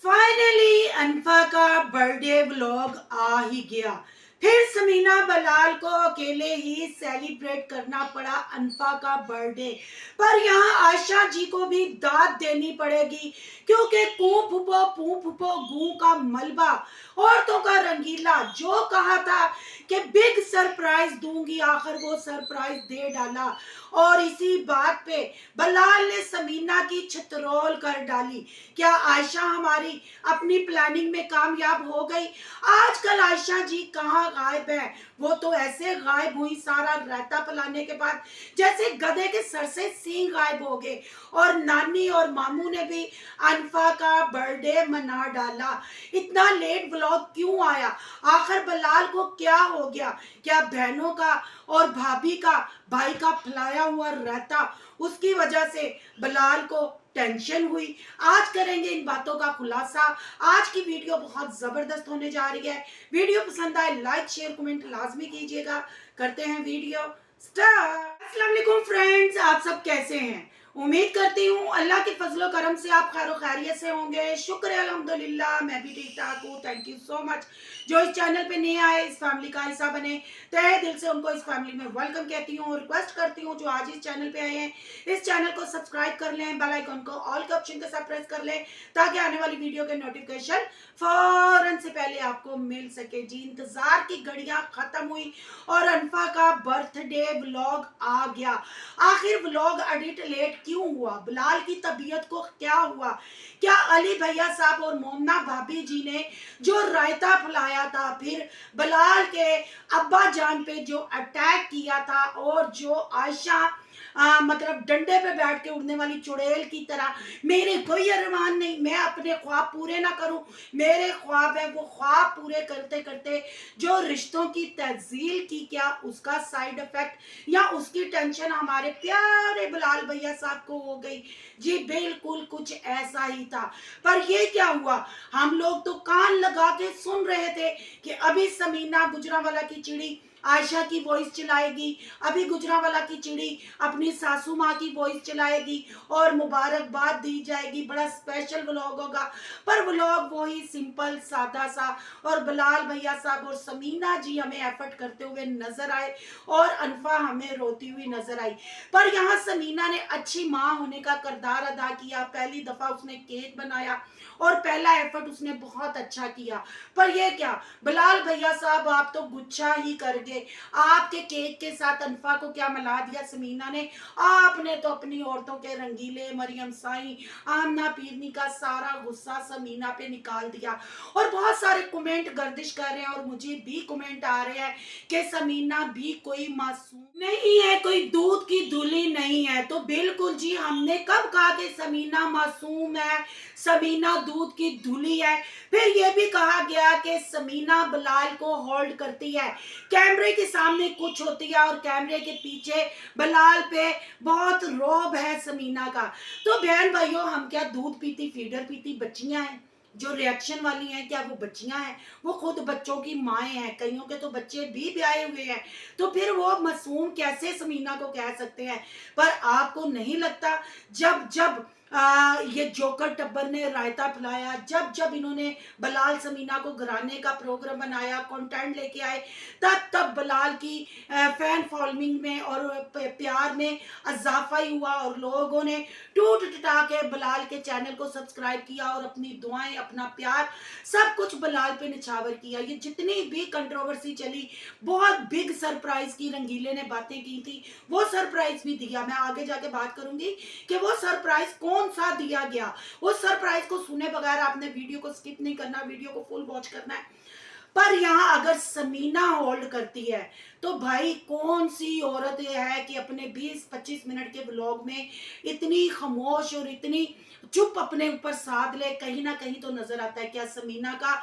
Finally अनफा का birthday vlog आ ही गया। फिर समीना बलाल को अकेले ही सेलिब्रेट करना पड़ा अनफा का बर्थडे। पर यहाँ आयशा जी को भी दाद देनी पड़ेगी, क्योंकि पू फुपो गू का मलबा, औरतों का रंगीला, जो कहा था कि बिग सरप्राइज दूंगी, आखिर वो सरप्राइज दे डाला। और इसी बात पे बलाल ने समीना की छतरोल कर डाली। क्या आयशा हमारी अपनी प्लानिंग में कामयाब हो गई? आजकल आयशा जी कहाँ गायब है? वो तो ऐसे गायब हुई सारा रायता पिलाने के बाद, जैसे गधे के सर से सींग गायब हो गए। और नानी और मामू ने भी अनफा का बर्थडे मना डाला। इतना लेट व्लॉग क्यों आया? आखिर बलाल को क्या हो गया? क्या बहनों का और भाभी का, भाई का फैलाया हुआ रायता, उसकी वजह से बलाल को टेंशन हुई? आज करेंगे इन बातों का खुलासा। आज की वीडियो बहुत जबरदस्त होने जा रही है। वीडियो पसंद आए लाइक शेयर कमेंट लाजमी कीजिएगा। करते हैं वीडियो स्टार्ट। अस्सलाम वालेकुम फ्रेंड्स, आप सब कैसे हैं? उम्मीद करती हूँ अल्लाह के फजलो करम से आप खैर खैरियत से होंगे। शुक्र है अल्हम्दुलिल्लाह, मैं भी ठीक ठाक हूँ। Thank you so much. जो इस चैनल पे नए आए, इस फैमिली का हिस्सा बने, तहे दिल से उनको इस फैमिली में वेलकम कहती हूँ। और रिक्वेस्ट करती हूँ जो आज इस चैनल पे आए हैं, इस चैनल को सब्सक्राइब कर लें, बेल आइकन को ऑल के ऑप्शन के साथ प्रेस कर लें, ताकि आने वाली वीडियो के नोटिफिकेशन फौरन से पहले आपको मिल सके। जी, इंतजार की घड़ियां खत्म हुई और अनफा का बर्थडे व्लॉग आ गया। आखिर व्लॉग एडिट लेट क्यों हुआ? बिलाल की तबीयत को क्या हुआ? क्या अली भैया साहब और मोमना भाभी जी ने जो रायता फैलाया था, फिर बिलाल के अब्बा जान पे जो अटैक किया था, और जो आयशा मतलब डंडे पे बैठ के उड़ने वाली चुड़ैल की तरह, मेरे कोई अरमान नहीं, मैं अपने ख्वाब पूरे ना करूं, मेरे ख्वाब है वो ख्वाब पूरे करते करते जो रिश्तों की तहजील की, क्या उसका साइड इफेक्ट या उसकी टेंशन हमारे प्यारे बिलाल भैया साहब को हो गई? जी बिल्कुल कुछ ऐसा ही था। पर ये क्या हुआ? हम लोग तो कान लगा के सुन रहे थे कि अभी समीना गुजरांवाला की चिड़ी आयशा की वॉइस चलाएगी, अभी गुजरांवाला की चिड़ी अपनी सासू माँ की वॉइस चलाएगी और मुबारकबाद दी जाएगी, बड़ा स्पेशल व्लॉग होगा। पर व्लॉग वही सिंपल सादा सा, और बिलाल भैया साहब और समीना जी हमें एफर्ट करते हुए नजर आए और अनफा हमें रोती हुई नजर आई। पर यहाँ समीना ने अच्छी माँ होने का किरदार अदा किया। पहली दफा उसने केक बनाया और पहला एफर्ट उसने बहुत अच्छा किया। पर ये क्या बिलाल भैया साहब, आप तो गुच्छा ही कर गए। आपके केक के साथ अनफा को क्या मिला दिया समीना ने? आपने तो अपनी औरतों के रंगीले, मरियम साई, आमना पीरनी का सारा गुस्सा समीना पे निकाल दिया। और बहुत सारे कमेंट गर्दिश कर रहे हैं और मुझे भी कमेंट आ रहे हैं कि समीना भी कोई मासूम नहीं है, कोई दूध की धुली नहीं है। तो बिल्कुल जी, हमने कब कहा कि समीना मासूम है, समीना दूध की धुली है? फिर यह भी कहा गया कि समीना बिलाल को होल्ड करती है, कैमरे के सामने कुछ होती है और कैमरे के पीछे बिलाल पे बहुत रौब है समीना का। तो बहन भाइयों, हम क्या दूध पीती फीडर पीती बच्चियां हैं जो रिएक्शन वाली हैं? क्या वो बच्चियां हैं? वो खुद बच्चों की माएँ हैं, कईयों के तो बच्चे भी ब्याहे हुए हैं। तो फिर वो मासूम कैसे समीना को कह सकते हैं? पर आपको नहीं लगता जब जब ये जोकर टब्बर ने रायता फैलाया, जब जब इन्होंने बिलाल समीना को घराने का प्रोग्राम बनाया, कंटेंट लेके आए, तब तब बिलाल की फैन फॉलोइंग में और प्यार में इजाफा ही हुआ और लोगों ने टूट टटा के बिलाल के चैनल को सब्सक्राइब किया और अपनी दुआएं, अपना प्यार, सब कुछ बिलाल पे निछावर किया। ये जितनी भी कंट्रोवर्सी चली, बहुत बिग सरप्राइज की रंगीले ने बातें की थी, वो सरप्राइज भी दिया। मैं आगे जाके बात करूंगी कि वो सरप्राइज कौन सा दिया गया। उस सरप्राइज को सुने बगैर आपने वीडियो को स्किप नहीं करना, वीडियो को फुल वॉच करना है। पर यहाँ अगर समीना होल्ड करती है, तो भाई कौन सी औरत ये है कि अपने 20-25 मिनट के व्लॉग में इतनी खामोश और इतनी चुप अपने ऊपर साध ले? कहीं ना कहीं तो नजर आता है। क्या समीना का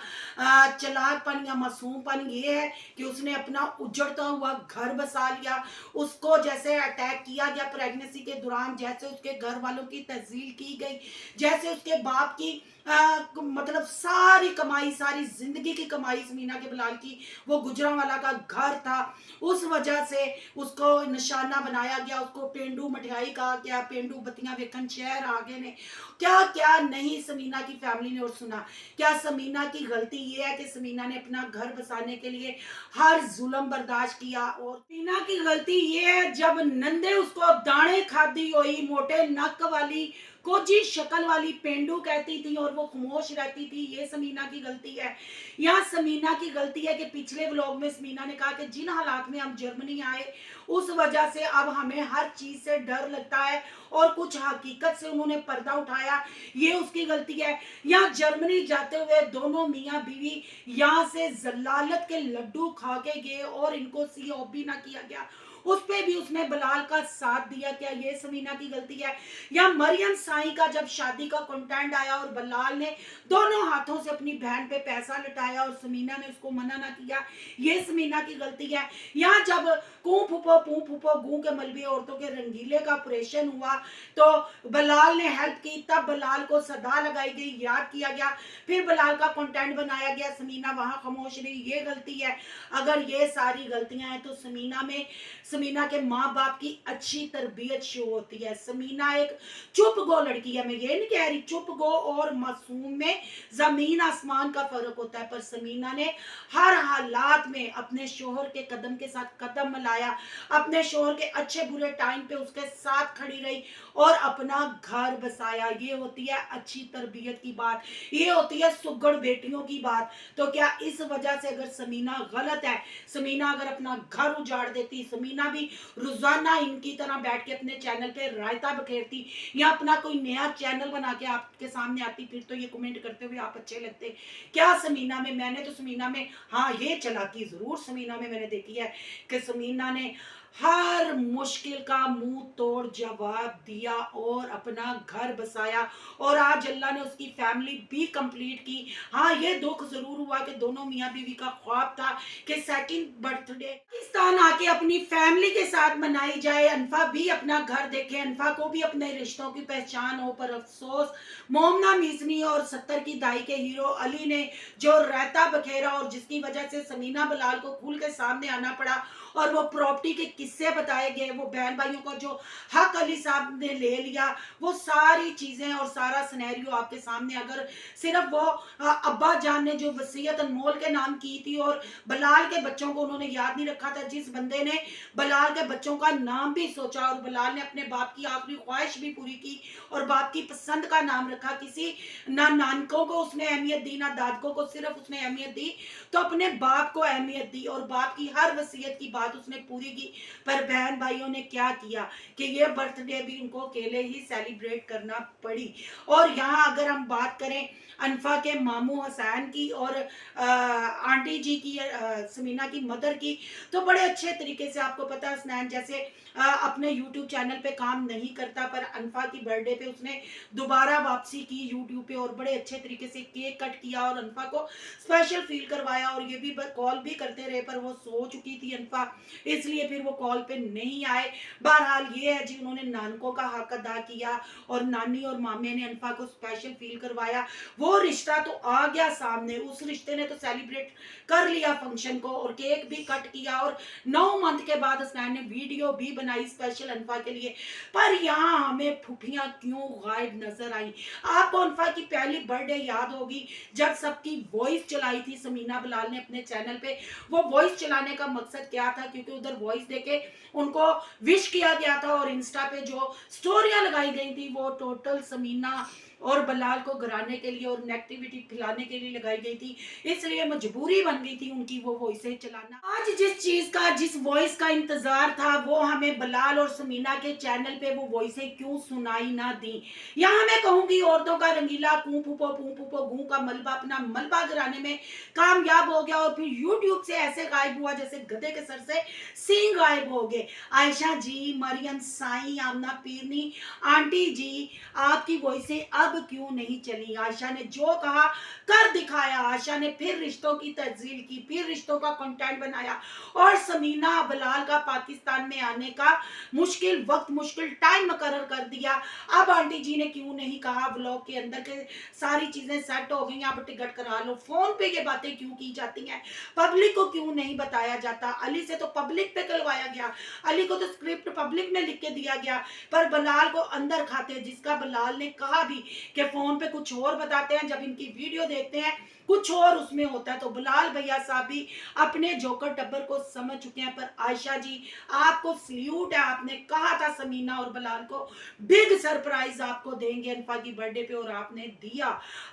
चालाकपन या मासूमपन ये है कि उसने अपना उजड़ता हुआ घर बसा लिया? उसको जैसे अटैक किया गया प्रेगनेंसी के दौरान, जैसे उसके घर वालों की तहजील की गई, जैसे उसके बाप की मतलब सारी कमाई, सारी जिंदगी की कमाई समीना के बलाल की वो गुजरांवाला का घर था, उस वजह से उसको निशाना बनाया गया, उसको पेंडू मठियाई कहा गया, पेंडू बत्तियां वेखन शहर आ गए ने, क्या क्या नहीं समीना की फैमिली ने और सुना। क्या समीना की गलती ये है कि समीना ने अपना घर बसाने के लिए हर जुल्म बर्दाश्त किया? और समीना की गलती ये है जब नंदे उसको दाने खाती हुई मोटे नक वाली कोजी शक्ल वाली पेंडू कहती थी और वो खामोश रहती थी, ये समीना की गलती है। यहाँ समीना की गलती है कि पिछले व्लॉग में समीना ने कहा कि जिन हालात में हम जर्मनी आए उस वजह से अब हमें हर चीज से डर लगता है और कुछ हकीकत से उन्होंने पर्दा उठाया, ये उसकी गलती है। यहाँ जर्मनी जाते हुए दोनों मियाँ बीवी यहाँ से जलालत के लड्डू खा के गए और इनको सीओबी ना किया गया, उस पे भी उसने बलाल का साथ दिया, क्या ये समीना की गलती है? या मरियम साई का जब शादी का कंटेंट आया और बलाल ने दोनों हाथों से अपनी बहन पे पैसा लटाया और समीना ने उसको मना ना किया, ये समीना की गलती है? यहाँ जब कू फूफो गू के मलबी औरतों के रंगीले का ऑपरेशन हुआ तो बलाल ने हेल्प की, तब बलाल को सदा लगाई गई, याद किया गया, फिर बलाल का कंटेंट बनाया गया, समीना वहां खामोश रही, ये गलती है? अगर ये सारी गलतियां हैं तो समीना के माँ बाप की अच्छी तरबियत शो होती है। समीना एक चुप गो लड़की है, मैं ये नहीं कह रही, चुप गो और मासूम में जमीन आसमान का फर्क होता है, पर समीना ने हर हालात में अपने शोहर के कदम के साथ कदम मिलाया, अपने शोहर के अच्छे बुरे टाइम पे उसके साथ खड़ी रही और अपना घर बसाया। ये होती है अच्छी तरबियत की बात, ये होती है सुगड़ बेटियों की बात। तो क्या इस वजह से अगर समीना गलत है, समीना अगर अपना घर उजाड़ देती, समीना भी रोजाना इनकी तरह बैठ के अपने चैनल पे रायता बखेरती या अपना कोई नया चैनल बना के आपके सामने आती, फिर तो ये कमेंट करते हुए आप अच्छे लगते। क्या समीना में, मैंने तो समीना में, हाँ ये चालाकी जरूर समीना में मैंने देखी है कि समीना ने हर मुश्किल का मुंह तोड़ जवाब दिया और अपना घर बसाया और आज अल्लाह ने उसकी फैमिली भी कंप्लीट की। हाँ ये दुख जरूर हुआ कि दोनों मियाँ बीवी का ख्वाब था कि सेकंड बर्थडे पाकिस्तान आके अपनी फैमिली के साथ मनाई जाए, अनफा भी अपना घर देखे, अनफा को भी अपने रिश्तों की पहचान हो, पर अफसोस मोमना मीसनी और 70 की दाई के हीरो अली ने जो रायता बखेरा और जिसकी वजह से समीना बलाल को खुल के सामने आना पड़ा और वो प्रॉपर्टी के किस्से बताए गए, वो बहन भाइयों को जो हक अली साहब ने ले लिया, वो सारी चीजें और सारा सिनेरियो आपके सामने। अगर सिर्फ वो अब्बा जान ने जो वसीयत अनमोल के नाम की थी और बलाल के बच्चों को उन्होंने याद नहीं रखा था, जिस बंदे ने बलाल के बच्चों का नाम भी सोचा और बलाल ने अपने बाप की आखिरी ख्वाहिश भी पूरी की और बाप की पसंद का नाम रखा, किसी ना नानकों को उसने अहमियत दी ना दादकों को, सिर्फ उसने अहमियत दी तो अपने बाप को अहमियत दी और बाप की हर वसीयत की बात उसने पूरी की। पर बहन भाइयों ने क्या किया कि ये बर्थडे भी उनको अकेले ही सेलिब्रेट करना पड़ी। और यहाँ अगर हम बात करें अनफा के मामू हसैन की और आंटी जी की, समीना की मदर की, तो बड़े अच्छे तरीके से, आपको पता है हसनैन जैसे अपने यूट्यूब चैनल पे काम नहीं करता, पर अनफा की बर्थडे पे उसने दोबारा वापसी की यूट्यूब पे और बड़े अच्छे तरीके से केक कट किया और अनफा को स्पेशल फील करवाया और ये भी कॉल भी करते रहे, पर वो सो चुकी थी अनफा, इसलिए फिर वो कॉल पे नहीं आए। बहरहाल ये है जी, उन्होंने नानकों का हक अदा किया और नानी और मामे ने अनफा को स्पेशल फील करवाया। वो रिश्ता तो आ गया सामने, उस रिश्ते ने तो सेलिब्रेट कर लिया फंक्शन को और केक भी कट किया और 9 मंथ के बाद हसनैन ने वीडियो भी बनाई स्पेशल अनफा के लिए। पर यहाँ हमें फुफियां क्यों गायब नजर आई? आपको अनफा की पहली बर्थडे याद होगी जब सबकी वॉइस चलाई थी समीना बलाल ने अपने चैनल पे। वो वॉइस चलाने का मकसद क्या था? क्योंकि उधर वॉइस देके उनको विश किया गया था और इंस्टा पे जो स्टोरियां लगाई गई थी वो टोटल समीना और बलाल को गिराने के लिए और नेगेटिविटी फैलाने के लिए लगाई गई थी, इसलिए मजबूरी बन गई थी उनकी वो वॉइसें चलाना। आज जिस चीज का, जिस वॉइस का इंतजार था वो हमें बलाल और समीना के चैनल पे वो वॉइसें क्यों सुनाई ना दी? यहाँ मैं कहूंगी औरतों का रंगीला पू फूफो गू का मलबा अपना मलबा गिराने में कामयाब हो गया और फिर यूट्यूब से ऐसे गायब हुआ जैसे गधे के सर से सींग गायब हो गए। आयशा जी, मरियम साई, आमना पीरनी, आंटी जी, आपकी वॉइसें अब क्यों नहीं चली। आयशा ने जो कहा कर दिखाया। आयशा ने फिर रिश्तों की तज्जील की, फिर रिश्तों का कंटेंट बनाया और समीना बलाल का पाकिस्तान में आने का मुश्किल वक्त, मुश्किल टाइम मुकर्रर कर दिया। अब आंटी जी ने क्यों नहीं कहा व्लॉग के अंदर के सारी चीजें सेट हो गई, आप टिकट करा लो। फोन पे ये बातें क्यों की जाती हैं, पब्लिक को क्यों नहीं बताया जाता। अली से तो पब्लिक पे करवाया गया, अली को तो स्क्रिप्ट पब्लिक में लिख के दिया गया, पर बलाल को अंदर खाते, जिसका बलाल ने कहा भी कि फोन पे कुछ और बताते हैं, जब इनकी वीडियो देखते हैं कुछ और उसमें होता है। तो बलाल भैया साहब भी अपने जोकर टब्बर को समझ चुके हैं। पर आयशा जी आपको सल्यूट है, आपने कहा था समीना और बलाल को बिग सरप्राइज आपको देंगे अनफा की बर्थडे पे, और आपने दिया,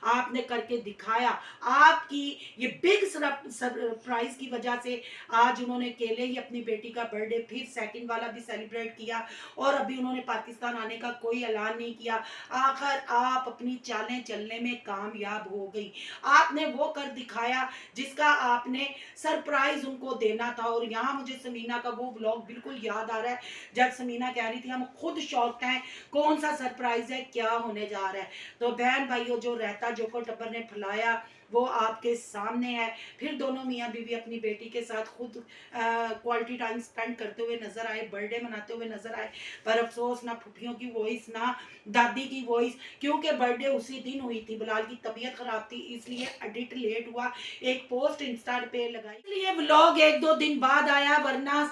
आपने करके दिखाया। आपकी ये बिग सरप्राइज की वजह से आज उन्होंने अकेले ही अपनी बेटी का बर्थडे फिर सेकंड वाला भी सेलिब्रेट किया, और अभी उन्होंने पाकिस्तान आने का कोई ऐलान नहीं किया। आखिर आप अपनी चालें चलने में कामयाब हो गई, आपने वो कर दिखाया जिसका आपने सरप्राइज उनको देना था। और यहाँ मुझे समीना का वो व्लॉग बिल्कुल याद आ रहा है जब समीना कह रही थी हम खुद शॉक्ड हैं, कौन सा सरप्राइज है, क्या होने जा रहा है। तो बहन भाइयों, जो रहता जो को टब्बर ने फैलाया वो आपके सामने है। फिर दोनों मियाँ बीवी अपनी बेटी के साथ खुद क्वालिटी टाइम स्पेंड करते हुए नजर आए, बर्थडे मनाते हुए नजर आए। पर अफसोस ना फुफियों की वॉइस ना दादी की वॉइस, क्योंकि बर्थडे उसी दिन हुई थी, बिलाल की तबीयत खराब थी इसलिए एडिट लेट हुआ। एक पोस्ट इंस्टा पे लगाई, इसलिए व्लॉग एक दो दिन बाद आया, वरना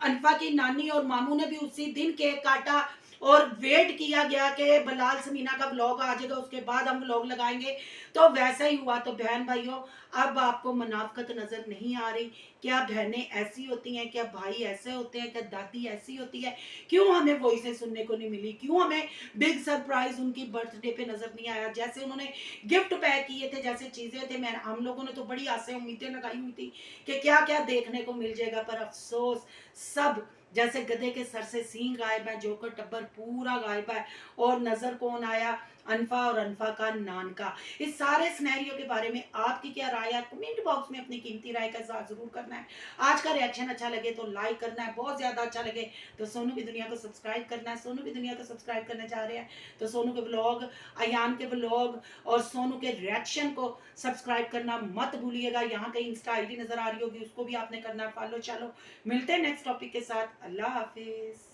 अनफा की नानी और मामू ने भी उसी दिन केक काटा और वेट किया गया कि बलाल समीना का व्लॉग आ जाएगा उसके बाद हम व्लॉग लगाएंगे, तो वैसा ही हुआ। तो बहन भाइयों, अब आपको मुनाफकत नजर नहीं आ रही। क्या बहनें ऐसी होती हैं, क्या भाई ऐसे होते हैं, क्या दादी ऐसी होती है? क्यों हमें वॉइसें सुनने को नहीं मिली, क्यों हमें बिग सरप्राइज उनकी बर्थडे पे नजर नहीं आया? जैसे उन्होंने गिफ्ट पैक किए थे, जैसे चीजें थे, मैं हम लोगों ने तो बड़ी आशा उम्मीदें लगाई हुई थी कि क्या क्या देखने को मिल जाएगा। पर अफसोस, सब जैसे गधे के सर से सींग गायब है, जोकर टब्बर पूरा गायब है, और नजर कौन आया? अनफा और अनफा का नान का। इस सारे सिनेरियो के बारे में आपकी क्या राय है? कमेंट बॉक्स में अपनी कीमती राय का इज़हार जरूर करना है। आज का रिएक्शन अच्छा लगे तो लाइक करना है, बहुत ज्यादा अच्छा लगे तो सोनू की दुनिया को सब्सक्राइब करना है। सोनू की दुनिया को सब्सक्राइब करने जा रहे हैं तो सोनू के व्लॉग, अयान के व्लॉग और सोनू के रिएक्शन को सब्सक्राइब करना मत भूलिएगा। यहाँ कहीं इंस्टा आईडी नजर आ रही होगी, उसको भी आपने करना है फॉलो। चलो मिलते हैं नेक्स्ट टॉपिक के साथ। अल्लाह हाफिज।